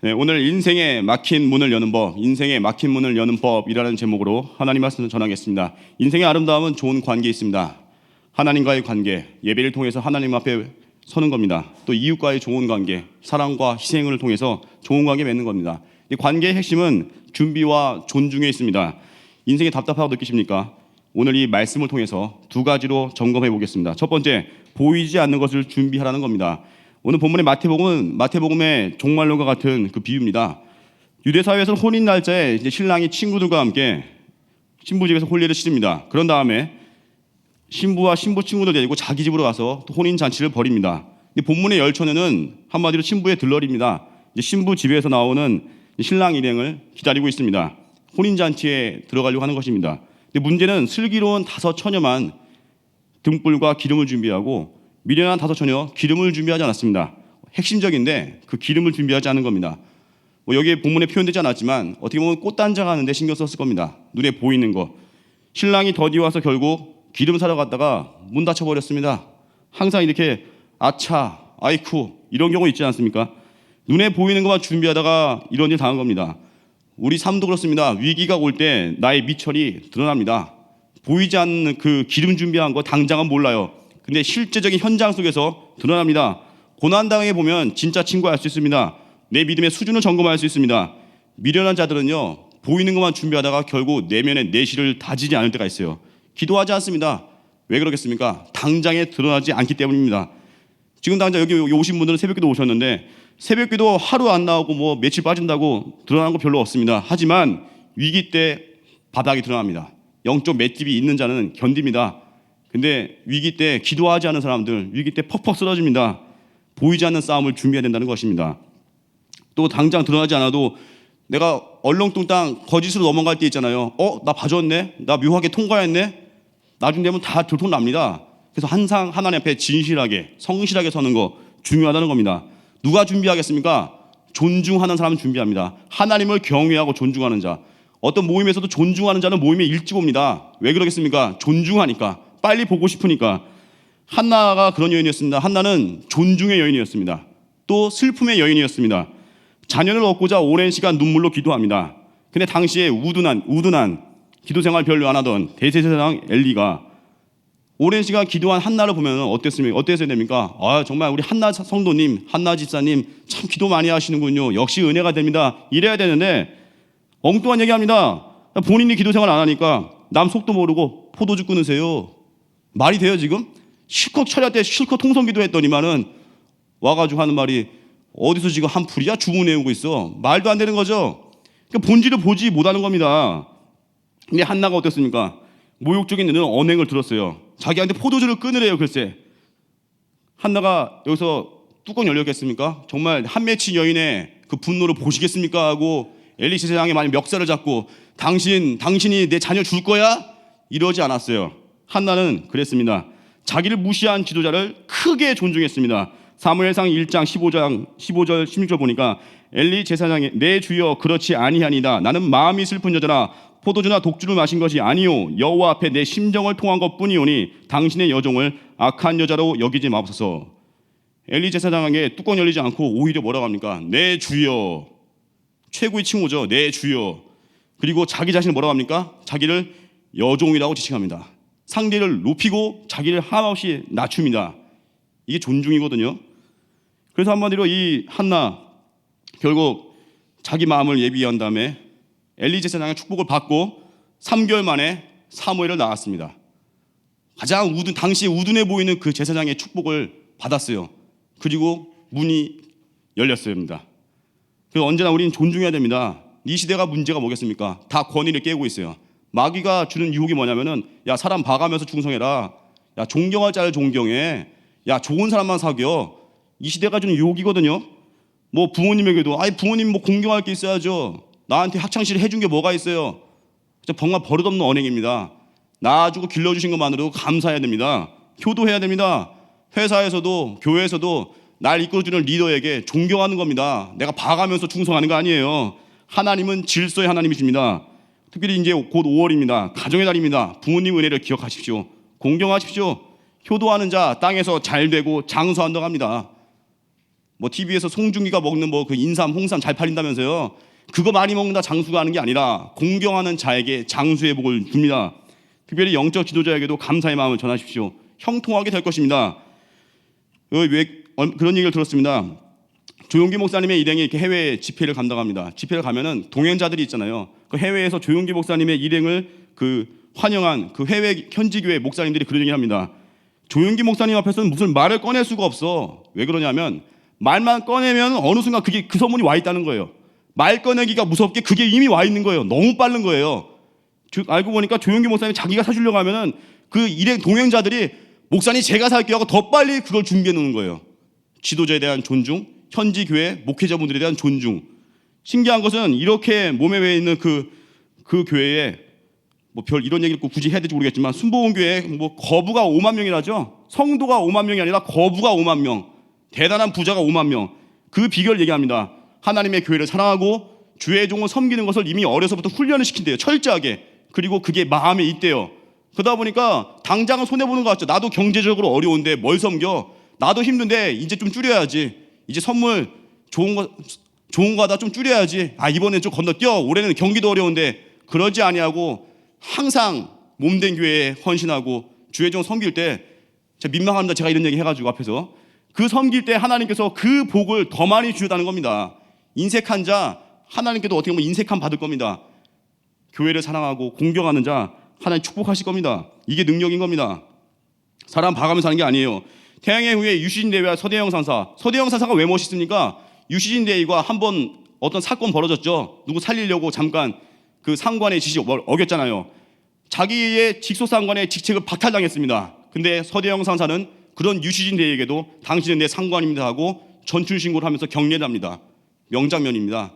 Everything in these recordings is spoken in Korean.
네, 오늘 인생의 막힌 문을 여는 법, 인생의 막힌 문을 여는 법이라는 제목으로 하나님 말씀을 전하겠습니다. 인생의 아름다움은 좋은 관계에 있습니다. 하나님과의 관계, 예배를 통해서 하나님 앞에 서는 겁니다. 또 이웃과의 좋은 관계, 사랑과 희생을 통해서 좋은 관계 맺는 겁니다. 이 관계의 핵심은 준비와 존중에 있습니다. 인생이 답답하고 느끼십니까? 오늘 이 말씀을 통해서 두 가지로 점검해 보겠습니다. 첫 번째, 보이지 않는 것을 준비하라는 겁니다. 오늘 본문의 마태복음은 마태복음의 종말론과 같은 그 비유입니다. 유대 사회에서는 혼인 날짜에 이제 신랑이 친구들과 함께 신부 집에서 혼례를 치릅니다. 그런 다음에 신부와 신부 친구들 데리고 자기 집으로 가서 또 혼인 잔치를 벌입니다. 본문의 열처녀는 한마디로 신부의 들러리입니다. 이제 신부 집에서 나오는 신랑 일행을 기다리고 있습니다. 혼인 잔치에 들어가려고 하는 것입니다. 근데 문제는 슬기로운 5 처녀만 등불과 기름을 준비하고 미련한 5 처녀 기름을 준비하지 않았습니다. 핵심적인데 그 기름을 준비하지 않은 겁니다. 여기에 본문에 표현되지 않았지만 어떻게 보면 꽃단장 하는데 신경 썼을 겁니다. 눈에 보이는 거. 신랑이 더디 와서 결국 기름 사러 갔다가 문 닫혀버렸습니다. 항상 이렇게 아차, 아이쿠 이런 경우 있지 않습니까? 눈에 보이는 것만 준비하다가 이런 일 당한 겁니다. 우리 삶도 그렇습니다. 위기가 올 때 나의 미천이 드러납니다. 보이지 않는 그 기름 준비한 거 당장은 몰라요. 근데 실제적인 현장 속에서 드러납니다. 고난당해 보면 진짜 친구 알 수 있습니다. 내 믿음의 수준을 점검할 수 있습니다. 미련한 자들은요, 보이는 것만 준비하다가 결국 내면의 내실을 다지지 않을 때가 있어요. 기도하지 않습니다. 왜 그러겠습니까? 당장에 드러나지 않기 때문입니다. 지금 당장 여기 오신 분들은 새벽기도 오셨는데 새벽기도 하루 안 나오고 뭐 며칠 빠진다고 드러나는 거 별로 없습니다. 하지만 위기 때 바닥이 드러납니다. 영적 맷집이 있는 자는 견딥니다. 근데 위기 때 기도하지 않은 사람들, 위기 때 퍽퍽 쓰러집니다. 보이지 않는 싸움을 준비해야 된다는 것입니다. 또 당장 드러나지 않아도 내가 얼렁뚱땅 거짓으로 넘어갈 때 있잖아요. 나 봐줬네? 나 묘하게 통과했네? 나중 되면 다 들통납니다. 그래서 항상 하나님 앞에 진실하게, 성실하게 서는 거 중요하다는 겁니다. 누가 준비하겠습니까? 존중하는 사람은 준비합니다. 하나님을 경외하고 존중하는 자. 어떤 모임에서도 존중하는 자는 모임에 일찍 옵니다. 왜 그러겠습니까? 존중하니까. 빨리 보고 싶으니까. 한나가 그런 여인이었습니다. 한나는 존중의 여인이었습니다. 또 슬픔의 여인이었습니다. 자녀를 얻고자 오랜 시간 눈물로 기도합니다. 근데 당시에 우둔한 기도 생활 별로 안 하던 대제사장 엘리가 오랜 시간 기도한 한나를 보면 어땠어야 됩니까? 정말 우리 한나 성도님, 한나 집사님 참 기도 많이 하시는군요. 역시 은혜가 됩니다. 이래야 되는데 엉뚱한 얘기합니다. 본인이 기도 생활 안 하니까 남 속도 모르고 포도주 끊으세요. 말이 돼요 지금? 실컷 철야 때 실컷 통성 기도했더니만은 와가지고 하는 말이 어디서 지금 한 풀이야? 주문 외우고 있어. 말도 안 되는 거죠. 그러니까 본질을 보지 못하는 겁니다. 근데 한나가 어땠습니까? 모욕적인 언행을 들었어요. 자기한테 포도주를 끊으래요. 글쎄 한나가 여기서 뚜껑 열렸겠습니까? 정말 한 맺힌 여인의 그 분노를 보시겠습니까? 하고 엘리 제사장이 만약 멱살을 잡고 당신이 내 자녀 줄 거야? 이러지 않았어요. 한나는 그랬습니다. 자기를 무시한 지도자를 크게 존중했습니다. 사무엘상 1장 15절 16절 보니까 엘리 제사장이 내 주여 그렇지 아니하니이다. 나는 마음이 슬픈 여자라 포도주나 독주를 마신 것이 아니요 여호와 앞에 내 심정을 통한 것뿐이오니 당신의 여종을 악한 여자로 여기지 마옵소서. 엘리 제사장에게 뚜껑 열리지 않고 오히려 뭐라고 합니까? 내 주여. 최고의 칭호죠. 내 주여. 그리고 자기 자신을 뭐라고 합니까? 자기를 여종이라고 지칭합니다. 상대를 높이고 자기를 한없이 낮춥니다. 이게 존중이거든요. 그래서 한마디로 이 한나 결국 자기 마음을 예비한 다음에 엘리 제사장의 축복을 받고 3개월 만에 사무엘을 낳았습니다. 가장 당시에 우둔해 보이는 그 제사장의 축복을 받았어요. 그리고 문이 열렸습니다. 그래서 언제나 우리는 존중해야 됩니다. 이 시대가 문제가 뭐겠습니까? 다 권위를 깨고 있어요. 마귀가 주는 유혹이 뭐냐면은 야 사람 봐가면서 충성해라. 야 존경할 자를 존경해. 야 좋은 사람만 사귀어. 이 시대가 주는 유혹이거든요. 뭐 부모님에게도 부모님 뭐 공경할 게 있어야죠. 나한테 학창시절 해준 게 뭐가 있어요. 정말 버릇없는 언행입니다. 낳아주고 길러주신 것만으로도 감사해야 됩니다. 효도해야 됩니다. 회사에서도 교회에서도 날 이끌어주는 리더에게 존경하는 겁니다. 내가 봐가면서 충성하는 거 아니에요. 하나님은 질서의 하나님이십니다. 특별히 이제 곧 5월입니다. 가정의 달입니다. 부모님 은혜를 기억하십시오. 공경하십시오. 효도하는 자 땅에서 잘 되고 장수한다고 합니다. 뭐 TV에서 송중기가 먹는 뭐 그 인삼, 홍삼 잘 팔린다면서요. 그거 많이 먹는다 장수가 하는 게 아니라 공경하는 자에게 장수의 복을 줍니다. 특별히 영적 지도자에게도 감사의 마음을 전하십시오. 형통하게 될 것입니다. 그런 얘기를 들었습니다. 조용기 목사님의 일행이 이렇게 해외 집회를 감당합니다. 집회를 가면은 동행자들이 있잖아요. 그 해외에서 조용기 목사님의 일행을 환영한 그 해외 현지교회 목사님들이 그런 얘기를 합니다. 조용기 목사님 앞에서는 무슨 말을 꺼낼 수가 없어. 왜 그러냐면 말만 꺼내면 어느 순간 그 소문이 와 있다는 거예요. 말 꺼내기가 무섭게 그게 이미 와 있는 거예요. 너무 빠른 거예요. 알고 보니까 조용기 목사님 자기가 사주려고 하면은 그 일행 동행자들이 목사님 제가 살게요 하고 더 빨리 그걸 준비해 놓는 거예요. 지도자에 대한 존중, 현지 교회 목회자분들에 대한 존중. 신기한 것은 이렇게 몸에 배 있는 그 교회에 뭐 별 이런 얘기를 굳이 해야 될지 모르겠지만 순복음 교회에 뭐 거부가 5만 명이라죠. 성도가 5만 명이 아니라 거부가 5만 명. 대단한 부자가 5만 명. 그 비결을 얘기합니다. 하나님의 교회를 사랑하고 주의 종을 섬기는 것을 이미 어려서부터 훈련을 시킨대요. 철저하게. 그리고 그게 마음에 있대요. 그러다 보니까 당장은 손해보는 것 같죠. 나도 경제적으로 어려운데 뭘 섬겨. 나도 힘든데 이제 좀 줄여야지. 이제 선물 좋은 거 하다 좀 줄여야지. 이번엔 좀 건너뛰어. 올해는 경기도 어려운데. 그러지 아니하고 항상 몸된 교회에 헌신하고 주의 종 섬길 때 제가 민망합니다. 제가 이런 얘기 해가지고 앞에서 그 섬길 때 하나님께서 그 복을 더 많이 주셨다는 겁니다. 인색한 자 하나님께도 어떻게 보면 인색함 받을 겁니다. 교회를 사랑하고 공경하는 자 하나님 축복하실 겁니다. 이게 능력인 겁니다. 사람 봐가면서 하는 게 아니에요. 태양의 후예 유시진 대위와 서대영 상사가 왜 멋있습니까? 유시진 대위가 한번 어떤 사건 벌어졌죠. 누구 살리려고 잠깐 그 상관의 지시 어겼잖아요. 자기의 직속 상관의 직책을 박탈당했습니다. 근데 서대영 상사는 그런 유시진 대위에게도 당신은 내 상관입니다 하고 전출 신고를 하면서 격려를 합니다. 명장면입니다.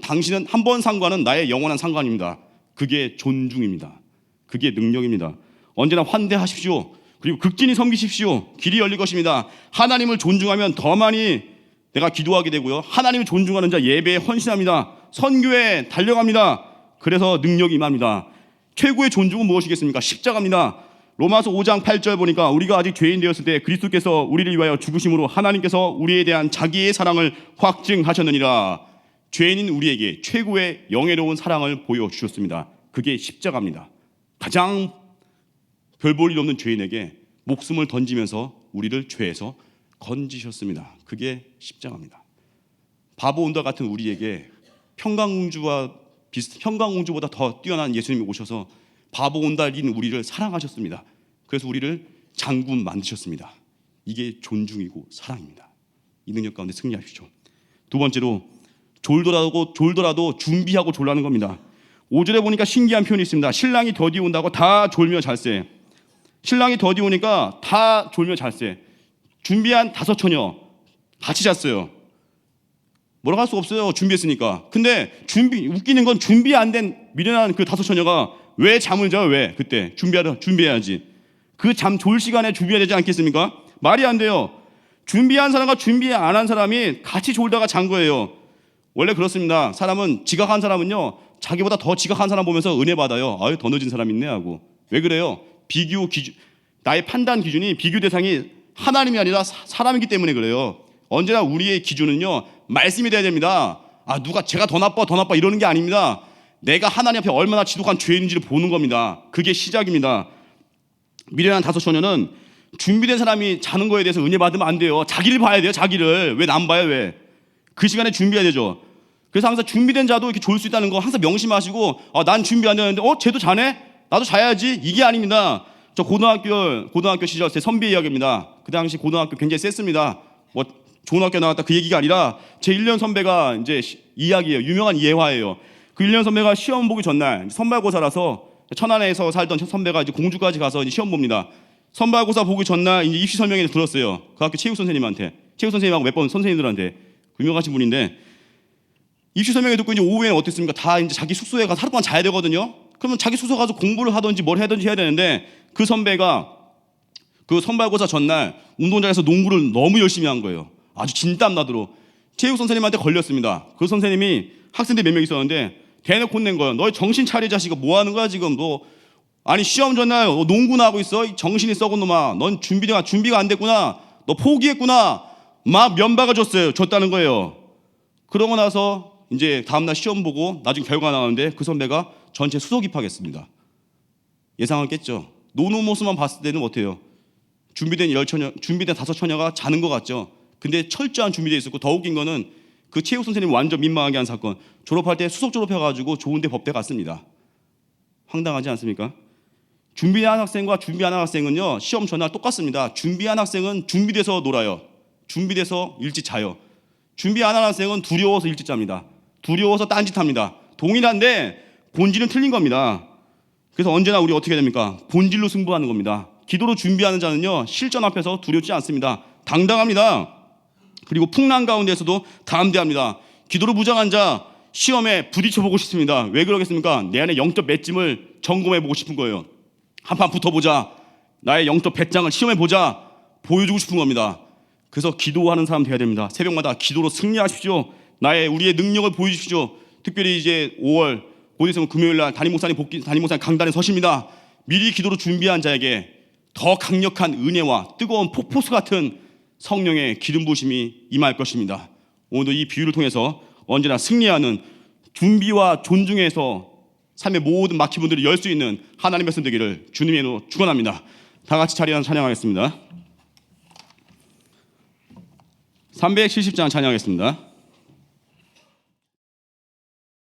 당신은 한 번 상관은 나의 영원한 상관입니다. 그게 존중입니다. 그게 능력입니다. 언제나 환대하십시오. 그리고 극진히 섬기십시오. 길이 열릴 것입니다. 하나님을 존중하면 더 많이 내가 기도하게 되고요. 하나님을 존중하는 자 예배에 헌신합니다. 선교에 달려갑니다. 그래서 능력이 임합니다. 최고의 존중은 무엇이겠습니까? 십자가입니다. 로마서 5장 8절 보니까 우리가 아직 죄인 되었을 때 그리스도께서 우리를 위하여 죽으심으로 하나님께서 우리에 대한 자기의 사랑을 확증하셨느니라. 죄인인 우리에게 최고의 영예로운 사랑을 보여주셨습니다. 그게 십자가입니다. 가장 별 볼 일 없는 죄인에게 목숨을 던지면서 우리를 죄에서 건지셨습니다. 그게 십자가입니다. 바보 온다 같은 우리에게 평강공주보다 더 뛰어난 예수님이 오셔서 바보 온달인 우리를 사랑하셨습니다. 그래서 우리를 장군 만드셨습니다. 이게 존중이고 사랑입니다. 이 능력 가운데 승리하십시오. 두 번째로 졸더라도 준비하고 졸라는 겁니다. 5절에 보니까 신기한 표현이 있습니다. 신랑이 더디 온다고 다 졸며 잘세. 신랑이 더디 오니까 다 졸며 잘세. 준비한 5처녀 같이 잤어요. 뭐라고 할 수 없어요. 준비했으니까. 근데 웃기는 건 준비 안 된 미련한 그 5처녀가 왜 잠을 자요? 왜? 그때 준비해야지. 그 잠 졸 시간에 준비해야 되지 않겠습니까? 말이 안 돼요. 준비한 사람과 준비 안 한 사람이 같이 졸다가 잔 거예요. 원래 그렇습니다. 지각한 사람은요, 자기보다 더 지각한 사람 보면서 은혜 받아요. 더 늦은 사람 있네 하고. 왜 그래요? 나의 판단 기준이 비교 대상이 하나님이 아니라 사람이기 때문에 그래요. 언제나 우리의 기준은요, 말씀이 돼야 됩니다. 제가 더 나빠 이러는 게 아닙니다. 내가 하나님 앞에 얼마나 지독한 죄인지를 보는 겁니다. 그게 시작입니다. 미련한 5처녀는 준비된 사람이 자는 거에 대해서 은혜 받으면 안 돼요. 자기를 봐야 돼요. 자기를. 왜 남 봐요? 왜? 그 시간에 준비해야 되죠. 그래서 항상 준비된 자도 이렇게 졸 수 있다는 거 항상 명심하시고, 난 준비 안 되는데 쟤도 자네? 나도 자야지. 이게 아닙니다. 저 고등학교 시절 제 선배 이야기입니다. 그 당시 고등학교 굉장히 셌습니다. 좋은 학교 나왔다 그 얘기가 아니라 제 1년 선배가 이제 이야기예요. 유명한 예화예요. 그 1년 선배가 시험 보기 전날 선발고사라서 천안에서 살던 선배가 이제 공주까지 가서 이제 시험 봅니다. 선발고사 보기 전날 이제 입시 설명회를 들었어요. 그 학교 체육 선생님한테, 체육 선생님하고 몇 번 선생님들한테 유명하신 분인데 입시 설명회 듣고 이제 오후에는 어땠습니까? 다 이제 자기 숙소에 가서 하루 동안 자야 되거든요. 그러면 자기 숙소 가서 공부를 하든지 뭘 하든지 해야 되는데 그 선배가 그 선발고사 전날 운동장에서 농구를 너무 열심히 한 거예요. 아주 진땀 나도록. 체육 선생님한테 걸렸습니다. 그 선생님이 학생들 몇 명 있었는데 대놓고 혼낸 거예요. 너 정신 차리 자식아, 뭐 하는 거야 지금? 시험 전날 농구나 하고 있어? 정신이 썩은 놈아. 넌 준비가 안 됐구나. 너 포기했구나. 막 면박아 줬다는 거예요. 그러고 나서 이제 다음날 시험 보고 나중에 결과 나왔는데 그 선배가 전체 수석 입학했습니다. 예상했겠죠. 노는 모습만 봤을 때는 어때요? 준비된 다섯 처녀가 자는 것 같죠. 근데 철저한 준비되어 있었고, 더 웃긴 거는 그 체육 선생님이 완전 민망하게 한 사건. 졸업할 때 수석 졸업해가지고 좋은데 법대 갔습니다. 황당하지 않습니까? 준비한 학생과 준비 안 한 학생은요, 시험 전날 똑같습니다. 준비한 학생은 준비돼서 놀아요. 준비돼서 일찍 자요. 준비 안 한 학생은 두려워서 일찍 잡니다. 두려워서 딴짓합니다. 동일한데 본질은 틀린 겁니다. 그래서 언제나 우리 어떻게 됩니까? 본질로 승부하는 겁니다. 기도로 준비하는 자는요, 실전 앞에서 두렵지 않습니다. 당당합니다. 그리고 풍랑 가운데서도 담대합니다. 기도로 무장한 자, 시험에 부딪혀보고 싶습니다. 왜 그러겠습니까? 내 안에 영적 맷짐을 점검해보고 싶은 거예요. 한판 붙어보자. 나의 영적 배짱을 시험해보자. 보여주고 싶은 겁니다. 그래서 기도하는 사람 돼야 됩니다. 새벽마다 기도로 승리하십시오. 우리의 능력을 보여주십시오. 특별히 이제 5월 곧 있으면 금요일날 담임 목사님 강단에 서십니다. 미리 기도로 준비한 자에게 더 강력한 은혜와 뜨거운 폭포수 같은 성령의 기름 부으심이 임할 것입니다. 오늘도 이 비유를 통해서 언제나 승리하는, 준비와 존중에서 삶의 모든 막힌 문들을 열 수 있는 하나님의 백성 되기를 주님의 이름으로 축원합니다. 다 같이 자리에 앉아 찬양하겠습니다. 370장 찬양하겠습니다.